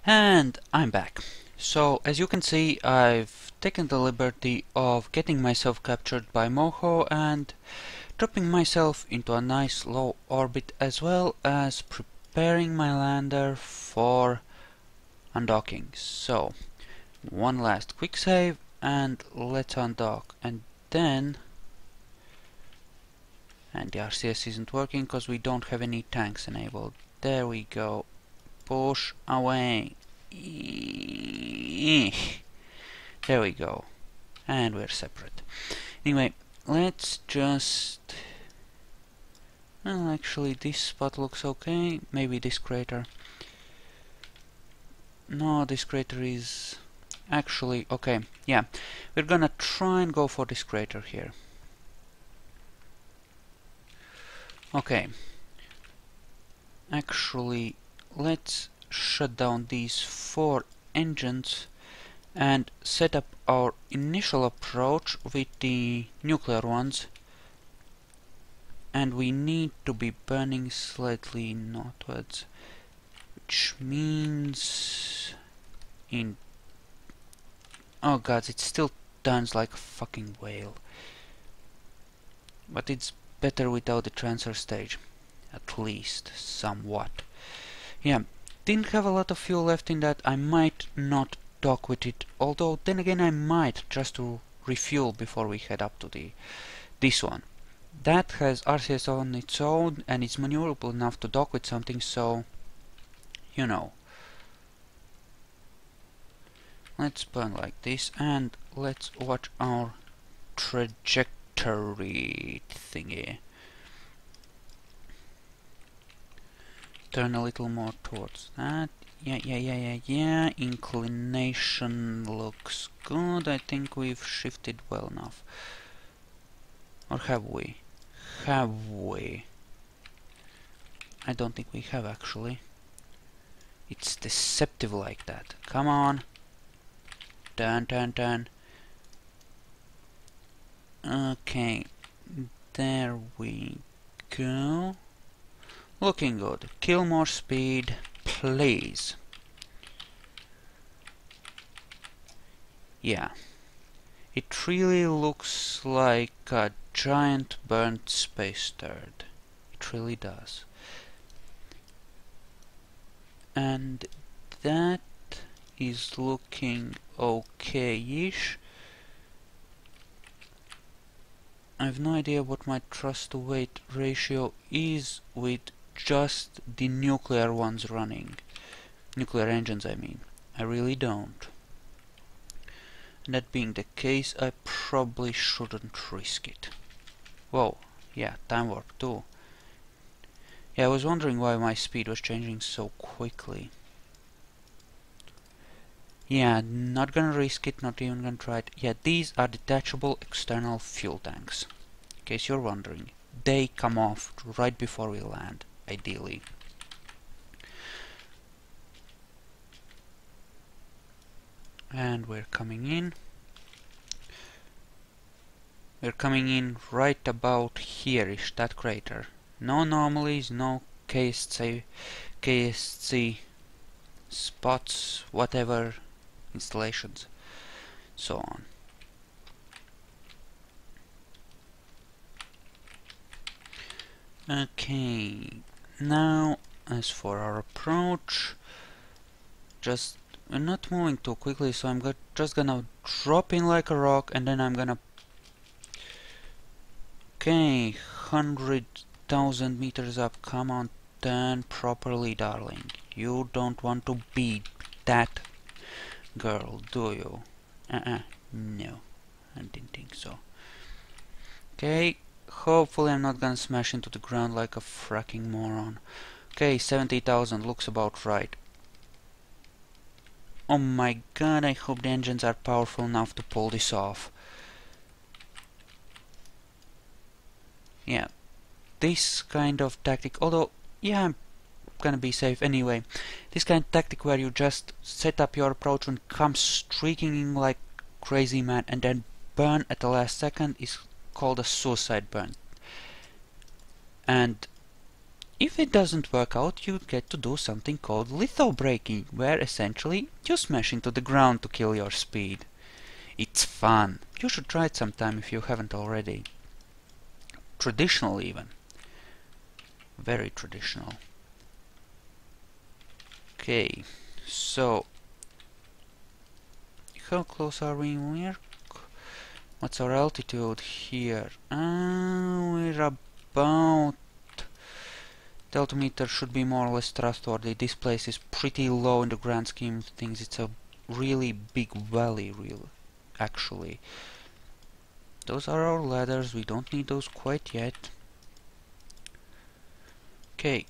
And I'm back. So, as you can see, I've taken the liberty of getting myself captured by Moho and dropping myself into a nice low orbit, as well as preparing my lander for undocking. So, one last quick save and let's undock. And then... and the RCS isn't working because we don't have any tanks enabled. There we go. Push away. There we go. And we're separate. Anyway, let's just... well, actually this spot looks okay. Maybe this crater. No, this crater is... actually, okay. Yeah, we're gonna try and go for this crater here. Okay. Actually, let's shut down these 4 engines and set up our initial approach with the nuclear ones, and we need to be burning slightly northwards, which means in... oh god, it still turns like a fucking whale, but it's better without the transfer stage, at least somewhat. Yeah, didn't have a lot of fuel left in that. I might not dock with it, although then again I might, just to refuel before we head up to this one. That has RCS on its own and it's maneuverable enough to dock with something, so you know. Let's burn like this and let's watch our trajectory thingy. Turn a little more towards that. Yeah. Inclination looks good. I think we've shifted well enough. Or have we? Have we? I don't think we have, actually. It's deceptive like that. Come on. Turn. Okay. There we go. Looking good. Kill more speed, please. Yeah. It really looks like a giant burnt space turd. It really does. And that is looking okay-ish. I have no idea what my thrust to weight ratio is with just the nuclear ones running. Nuclear engines, I mean. I really don't. And that being the case, I probably shouldn't risk it. Whoa, yeah, time warp too. Yeah, I was wondering why my speed was changing so quickly. Yeah, not gonna risk it, not even gonna try it. Yeah, these are detachable external fuel tanks. In case you're wondering. They come off right before we land, ideally. And we're coming in. We're coming in right about here-ish, that crater. No anomalies, no KSC spots, whatever, installations, so on. Okay, now as for our approach, just we're not moving too quickly, so I'm just gonna drop in like a rock, and then I'm gonna... okay, 100,000 meters up. Come on, turn properly, darling. You don't want to be that girl, do you? No, I didn't think so. Okay, hopefully I'm not gonna smash into the ground like a fracking moron. Okay, 70,000 looks about right. Oh my god, I hope the engines are powerful enough to pull this off. Yeah, this kind of tactic, although, yeah, I'm gonna be safe anyway. This kind of tactic where you just set up your approach and come streaking in like crazy man and then burn at the last second is called a suicide burn. And If it doesn't work out, you get to do something called litho braking, where essentially you smash into the ground to kill your speed. It's fun. You should try it sometime if you haven't already. Traditional even. Very traditional. Okay, so how close are we? What's our altitude here? We're about... The altimeter should be more or less trustworthy. This place is pretty low in the grand scheme of things. It's a really big valley, actually. Those are our ladders. We don't need those quite yet. Okay.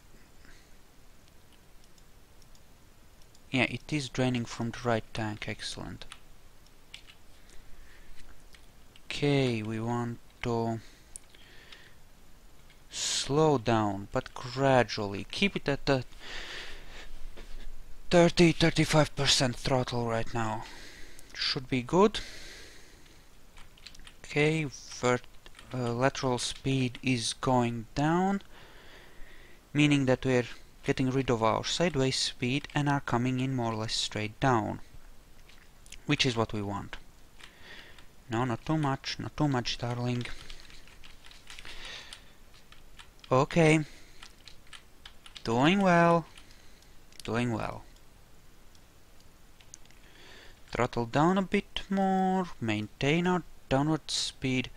Yeah, it is draining from the right tank. Excellent. Okay, we want to slow down, but gradually. Keep it at the 30-35% throttle right now. Should be good. Okay, lateral speed is going down, meaning that we're getting rid of our sideways speed and are coming in more or less straight down, which is what we want. No, not too much, darling. Okay, doing well, Throttle down a bit more, maintain our downward speed.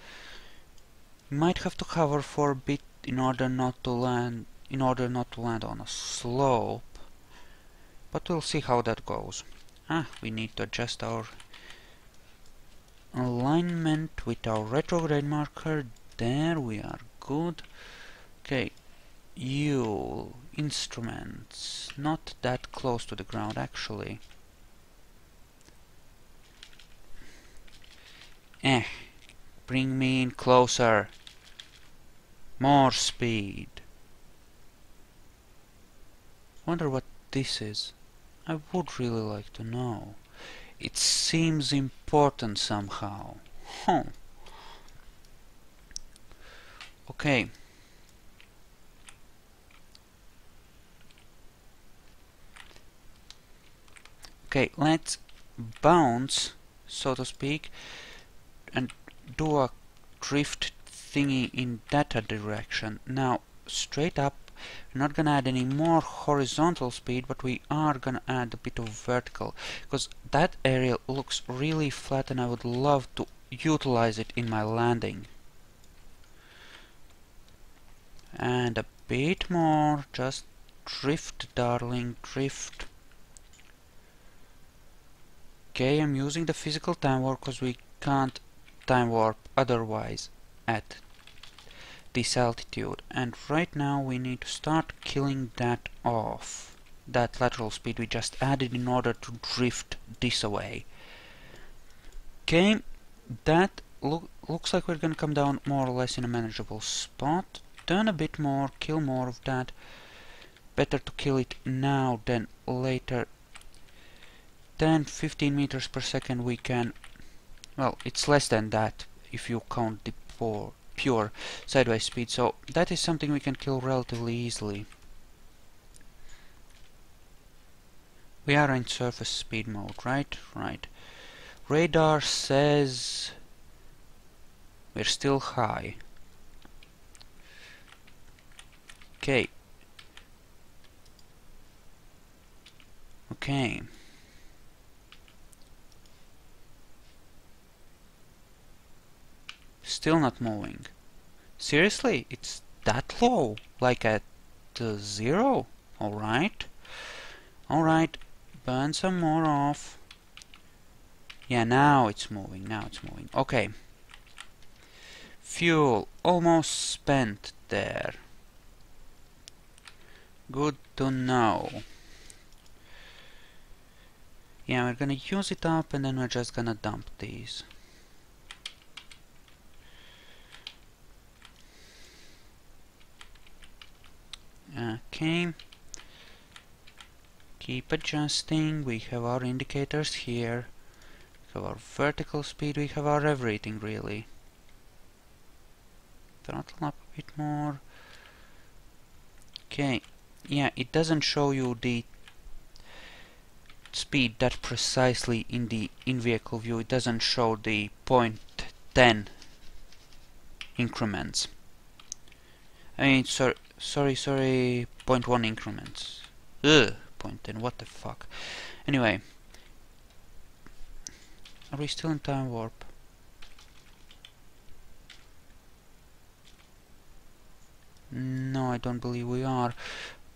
Might have to hover for a bit in order not to land on a slope, but we'll see how that goes. We need to adjust our alignment with our retrograde marker. There we are, good. Okay, instruments, not that close to the ground actually. Bring me in closer. More speed. Wonder what this is. I would really like to know. It seems important somehow. Okay. Okay, let's bounce, so to speak, and do a drift thingy in that direction. Now, straight up, we're not gonna add any more horizontal speed, but we are gonna add a bit of vertical, because that area looks really flat and I would love to utilize it in my landing. And a bit more, just drift, darling, drift. Okay, I'm using the physical time warp because we can't time warp otherwise at this altitude, and right now we need to start killing that off, that lateral speed we just added in order to drift this away. Okay, that looks like we're gonna come down more or less in a manageable spot. Turn a bit more, kill more of that. Better to kill it now than later. 10-15 meters per second we can... Well, it's less than that if you count the pure sideways speed, so that is something we can kill relatively easily. We are in surface speed mode, right? Right. Radar says we're still high. Okay. Okay. Still not moving. Seriously? It's that low? Like at 0? Alright. Alright. Burn some more off. Yeah, now it's moving. Okay. Fuel almost spent there. Good to know. Yeah, we're gonna use it up and then we're just gonna dump these. Okay. Keep adjusting. We have our indicators here. We have our vertical speed. We have our everything really. Throttle up a bit more. Okay, yeah, it doesn't show you the speed that precisely in the in-vehicle view. It doesn't show the 0.10 increments. I mean, sorry, 0.1 increments. Ugh, 0.10, what the fuck. Anyway, are we still in time warp? No, I don't believe we are.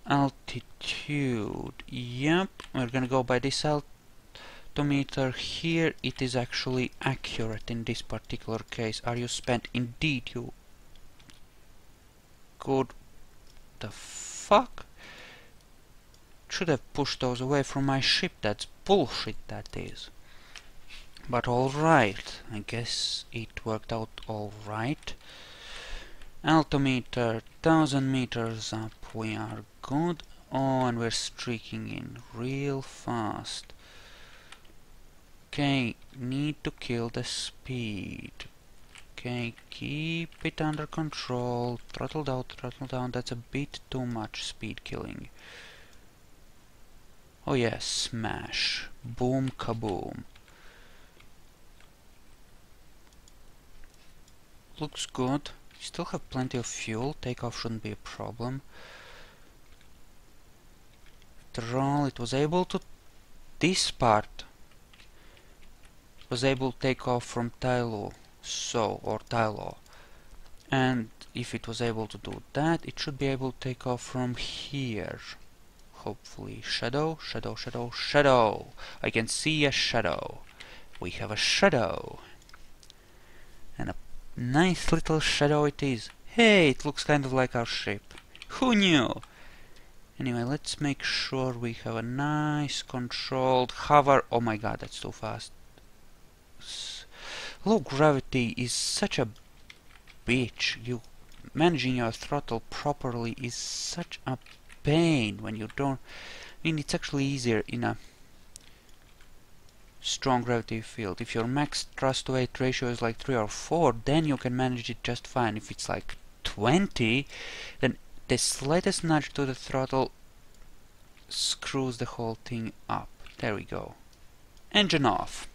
Altitude. Yep, we're gonna go by this altimeter here. It is actually accurate in this particular case. Are you spent? Indeed, you. Good. The fuck? Should have pushed those away from my ship. That's bullshit, that is. But alright, I guess it worked out alright. Altimeter, 1000 meters up, we are good. Oh, and we're streaking in real fast. Okay, need to kill the speed. Okay, keep it under control. Throttle down, that's a bit too much speed killing. Oh yeah, smash. Boom kaboom. Looks good. Still have plenty of fuel. Takeoff shouldn't be a problem. After all, it was able to... This part was able to take off from Tylo. Or Tylo. And if it was able to do that, it should be able to take off from here. Hopefully. Shadow. I can see a shadow. We have a shadow. And a nice little shadow it is. Hey, it looks kind of like our ship. Who knew? Anyway, let's make sure we have a nice controlled hover. Oh my god, that's too fast. Low gravity is such a bitch. Managing your throttle properly is such a pain when you don't... I mean, it's actually easier in a strong gravity field. If your max thrust to weight ratio is like 3 or 4, then you can manage it just fine. If it's like 20, then the slightest nudge to the throttle screws the whole thing up. There we go. Engine off.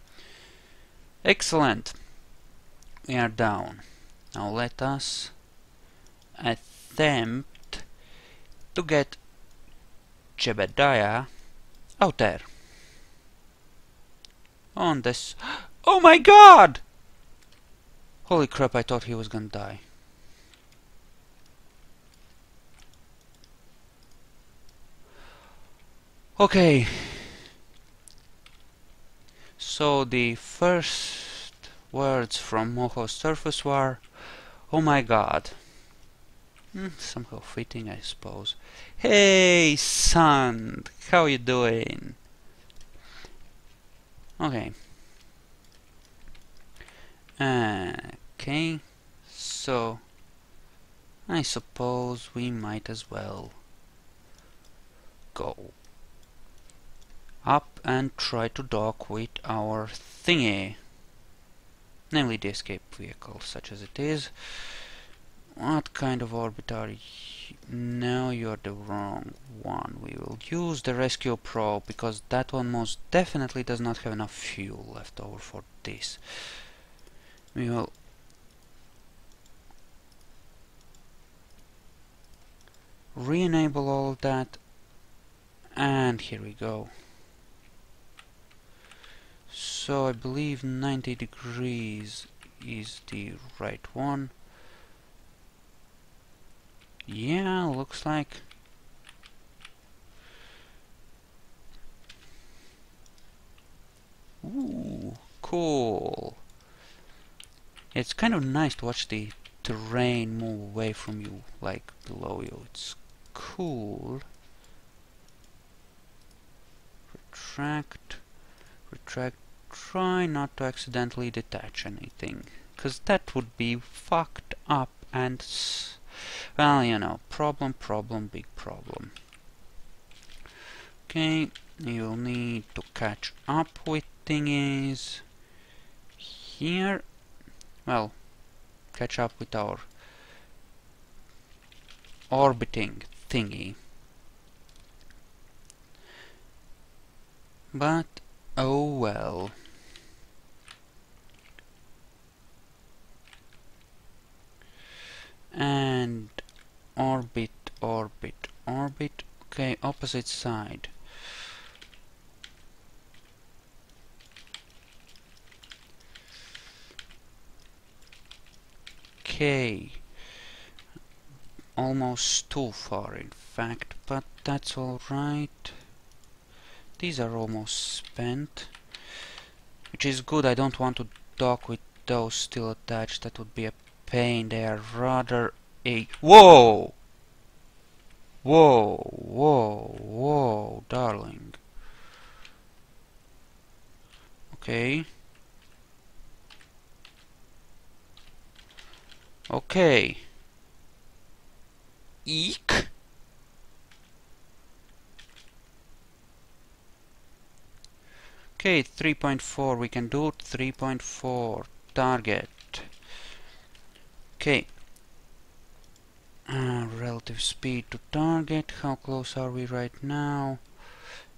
Excellent. We are down. Now let us attempt to get Jebediah out there. On this... Oh my god! Holy crap, I thought he was gonna die. Okay. So the first words from Moho's surface were, oh my god. Somehow fitting, I suppose. Hey, son! How you doing? Okay. Okay. So, I suppose we might as well go up and try to dock with our thingy. Namely the escape vehicle, such as it is. What kind of orbit are you? No, you're the wrong one. We will use the rescue probe, because that one most definitely does not have enough fuel left over for this. We will re-enable all of that, and here we go. So I believe 90 degrees is the right one. Yeah, looks like. Ooh, cool. It's kind of nice to watch the terrain move away from you, like below you. It's cool. Retract. Try not to accidentally detach anything, because that would be fucked up and... well, you know, problem, big problem. Okay, you'll need to catch up with thingies here. Well, catch up with our orbiting thingy. But oh well. And orbit, orbit, orbit. Okay, opposite side. Okay. Almost too far, in fact, but that's alright. These are almost spent, which is good. I don't want to dock with those still attached. That would be a pain. They are rather a... Whoa! Whoa, whoa, whoa, darling. Okay. Okay. Eek. Okay, 3.4. We can do 3.4. Target. Okay. Relative speed to target. How close are we right now?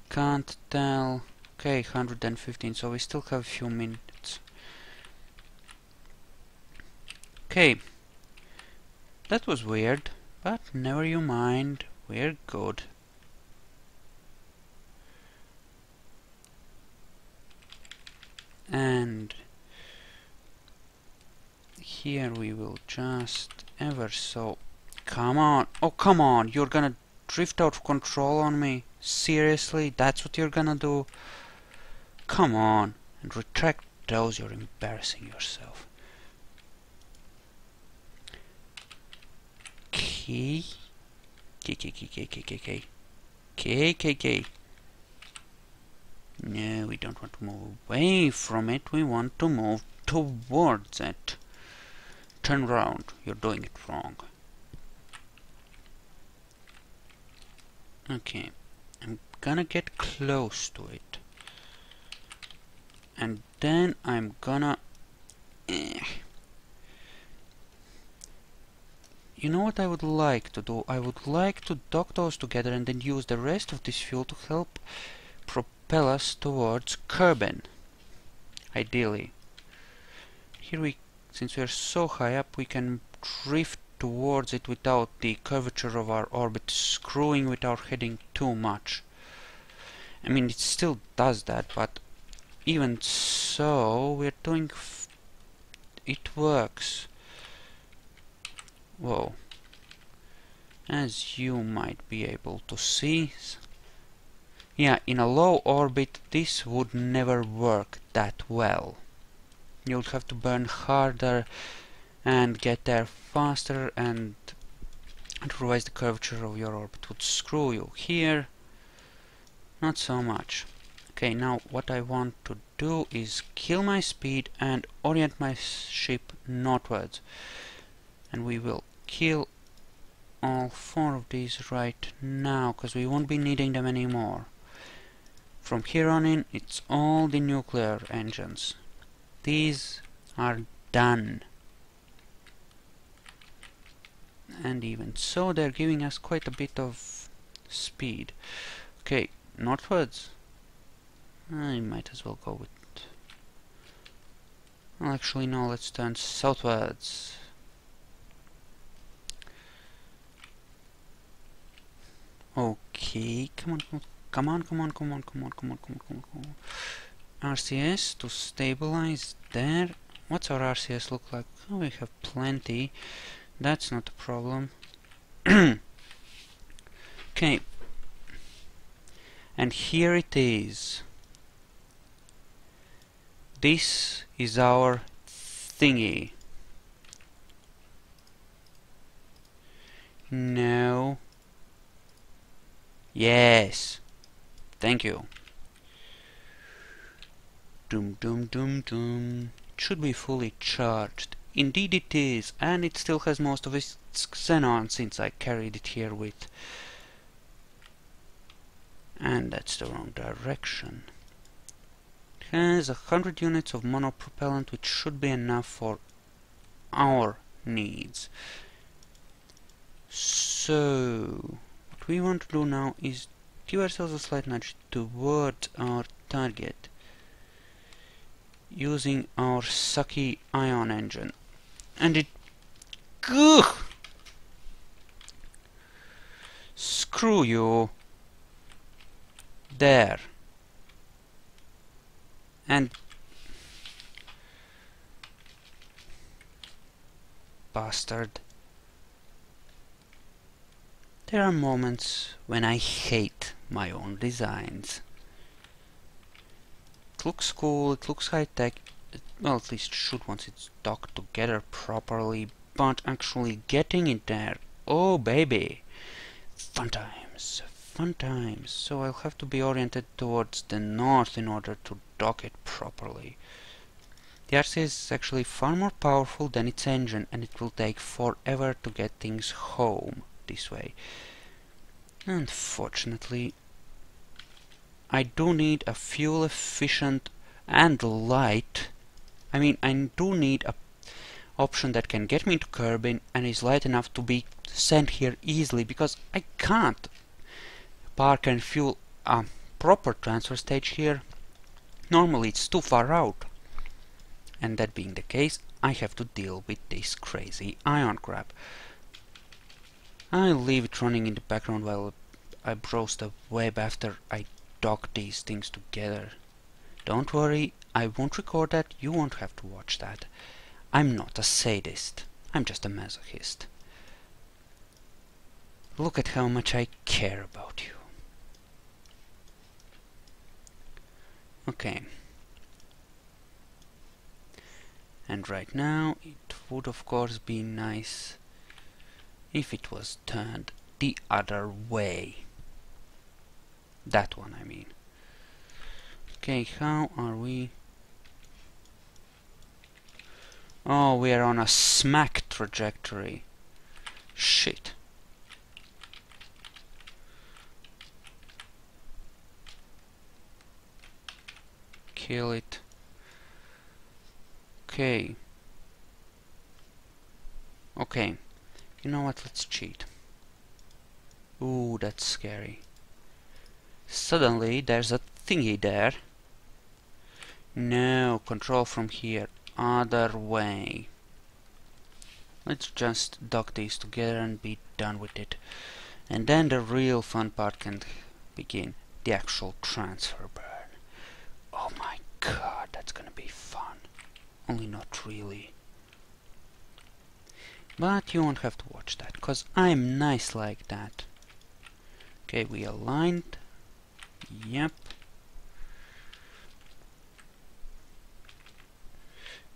Can't tell. Okay, 115. So we still have a few minutes. Okay. That was weird, but never you mind. We're good. And here we will just ever so... Come on! Oh, come on! You're gonna drift out of control on me? Seriously? That's what you're gonna do? Come on! And retract those, you're embarrassing yourself. K. No, we don't want to move away from it. We want to move towards it. Turn around. You're doing it wrong. Okay. I'm gonna get close to it. And then I'm gonna... You know what I would like to do? I would like to dock those together and then use the rest of this fuel to help propel us towards Kerbin. Ideally. Here we, since we are so high up, we can drift towards it without the curvature of our orbit screwing with our heading too much. I mean, it still does that, but even so, we're doing... it works. Whoa. As you might be able to see... Yeah, in a low orbit, this would never work that well. You would have to burn harder and get there faster, and otherwise the curvature of your orbit would screw you. Here, not so much. Okay, now what I want to do is kill my speed and orient my ship northwards. And we will kill all 4 of these right now, because we won't be needing them anymore. From here on in, it's all the nuclear engines. These are done. And even so, they're giving us quite a bit of speed. Okay, northwards. I might as well go with... Well, actually, no, let's turn southwards. Okay, come on, come on, come on, come on, come on, come on, come on, come on, come on. RCS to stabilize there. What's our RCS look like? Oh, we have plenty. That's not a problem. Okay. And here it is. This is our thingy. No. Yes. Thank you. Dum dum dum dum. It should be fully charged. Indeed it is, and it still has most of its xenon since I carried it here with. And that's the wrong direction. It has 100 units of monopropellant, which should be enough for our needs. So, what we want to do now is give ourselves a slight nudge towards our target using our sucky ion engine. And it... Ugh! Screw you! There. And... Bastard. There are moments when I hate my own designs. It looks cool, it looks high-tech, well, at least should once it's docked together properly, but actually getting it there, oh baby! Fun times, fun times. So I'll have to be oriented towards the north in order to dock it properly. The RC is actually far more powerful than its engine, and it will take forever to get things home this way. Unfortunately, I do need a fuel efficient and light. I mean, I do need a option that can get me to Kerbin and is light enough to be sent here easily, because I can't park and fuel a proper transfer stage here. Normally it's too far out. And that being the case, I have to deal with this crazy ion crap. I'll leave it running in the background while I browse the web after I dock these things together. Don't worry, I won't record that, you won't have to watch that. I'm not a sadist, I'm just a masochist. Look at how much I care about you. Okay. And right now, it would of course be nice if it was turned the other way. That one, I mean. Okay, how are we? Oh, we are on a smack trajectory. Shit. Kill it. Okay. Okay. You know what? Let's cheat. Ooh, that's scary. Suddenly, there's a thingy there. No, control from here. Other way. Let's just dock these together and be done with it. And then the real fun part can begin. The actual transfer burn. Oh my god, that's gonna be fun. Only not really. But you won't have to watch that, cause I'm nice like that. Okay, we aligned. Yep.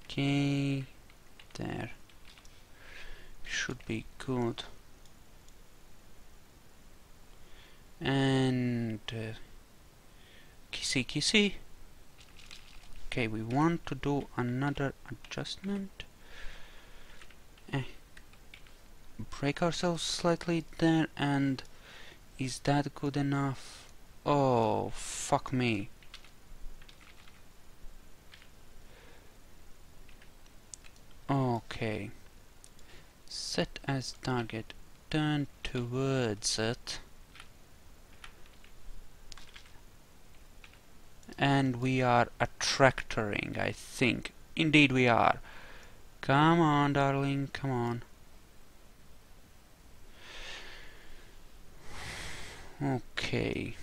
Okay, there. Should be good. And kissy kissy. Okay, we want to do another adjustment. Break ourselves slightly there, and is that good enough? Oh, fuck me. Okay. Set as target. Turn towards it. And we are attractoring, I think. Indeed we are. Come on, darling, come on. Okay.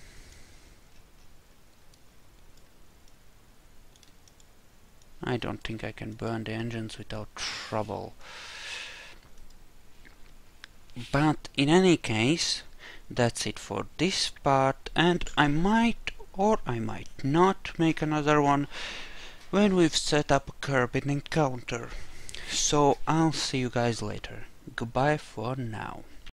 I don't think I can burn the engines without trouble. But in any case, that's it for this part, and I might or I might not make another one when we've set up a Kerbin encounter. So I'll see you guys later. Goodbye for now.